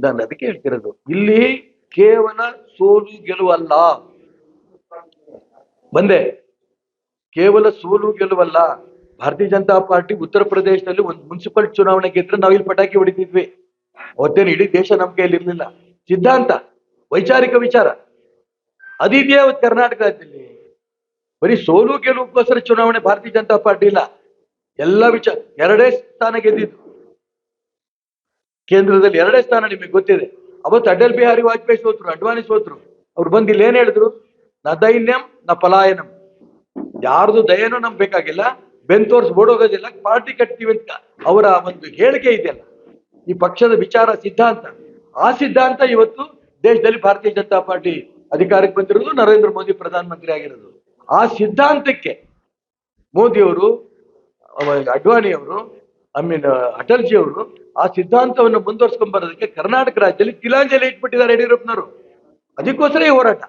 ನಾನು ಅದಕ್ಕೆ ಹೇಳ್ತಿರೋದು, ಇಲ್ಲಿ ಕೇವಲ ಸೋಲು ಗೆಲುವಲ್ಲ. ಬಂದೆ, ಕೇವಲ ಸೋಲು ಗೆಲುವಲ್ಲ. ಭಾರತೀಯ ಜನತಾ ಪಾರ್ಟಿ ಉತ್ತರ ಪ್ರದೇಶದಲ್ಲಿ ಒಂದು ಮುನ್ಸಿಪಲ್ ಚುನಾವಣೆ ಗೆದ್ರೆ ನಾವು ಇಲ್ಲಿ ಪಟಾಕಿ ಹೊಡಿತಿದ್ವಿ. ಅವತ್ತೇನು ಇಡೀ ದೇಶ ನಮ್ಮ ಕೈಯಲ್ಲಿ ಇರ್ಲಿಲ್ಲ. ಸಿದ್ಧಾಂತ, ವೈಚಾರಿಕ ವಿಚಾರ ಅದಿದೆಯಾ ಅವತ್ತು ಕರ್ನಾಟಕ ರಾಜ್ಯದಲ್ಲಿ. ಬರೀ ಸೋಲು ಗೆಲುವುಗೋಸ್ಕರ ಚುನಾವಣೆ ಭಾರತೀಯ ಜನತಾ ಪಾರ್ಟಿ ಇಲ್ಲ. ಎಲ್ಲ ವಿಚಾರ, 2 ಸ್ಥಾನ ಗೆದ್ದಿದ್ದು ಕೇಂದ್ರದಲ್ಲಿ, 2 ಸ್ಥಾನ ನಿಮಗೆ ಗೊತ್ತಿದೆ. ಅವತ್ತು ಅಟಲ್ ಬಿಹಾರಿ ವಾಜಪೇಯಿ ಸೋತ್ರು, ಅಡ್ವಾಣಿ ಸೋತ್ರು. ಅವ್ರು ಬಂದು ಇಲ್ಲಿ ಏನ್ ಹೇಳಿದ್ರು? ನ ದೈನ್ಯಂ ನ ಪಲಾಯನಂ. ಯಾರ್ದು ದಯನೂ ನಮ್ಗೆ ಬೇಕಾಗಿಲ್ಲ, ಬೆನ್ ತೋರ್ಸ್ ಓಡೋಗೋದಿಲ್ಲ, ಪಾರ್ಟಿ ಕಟ್ತೀವಿ ಅಂತ ಅವರ ಒಂದು ಹೇಳಿಕೆ ಇದೆಯಲ್ಲ, ಈ ಪಕ್ಷದ ವಿಚಾರ ಸಿದ್ಧಾಂತ, ಆ ಸಿದ್ಧಾಂತ ಇವತ್ತು ದೇಶದಲ್ಲಿ ಭಾರತೀಯ ಜನತಾ ಪಾರ್ಟಿ ಅಧಿಕಾರಕ್ಕೆ ಬಂದಿರೋದು, ನರೇಂದ್ರ ಮೋದಿ ಪ್ರಧಾನಮಂತ್ರಿ ಆಗಿರೋದು. ಆ ಸಿದ್ಧಾಂತಕ್ಕೆ ಮೋದಿಯವರು, ಅಡ್ವಾಣಿಯವರು, ಅಟಲ್ಜಿ ಅವರು ಆ ಸಿದ್ಧಾಂತವನ್ನು ಮುಂದುವರ್ಸ್ಕೊಂಡ್ ಬರೋದಕ್ಕೆ ಕರ್ನಾಟಕ ರಾಜ್ಯದಲ್ಲಿ ತಿಲಾಂಜಲಿ ಇಟ್ಬಿಟ್ಟಿದ್ದಾರೆ ಯಡಿಯೂರಪ್ಪನವರು. ಅದಕ್ಕೋಸ್ಕರ ಈ ಹೋರಾಟ.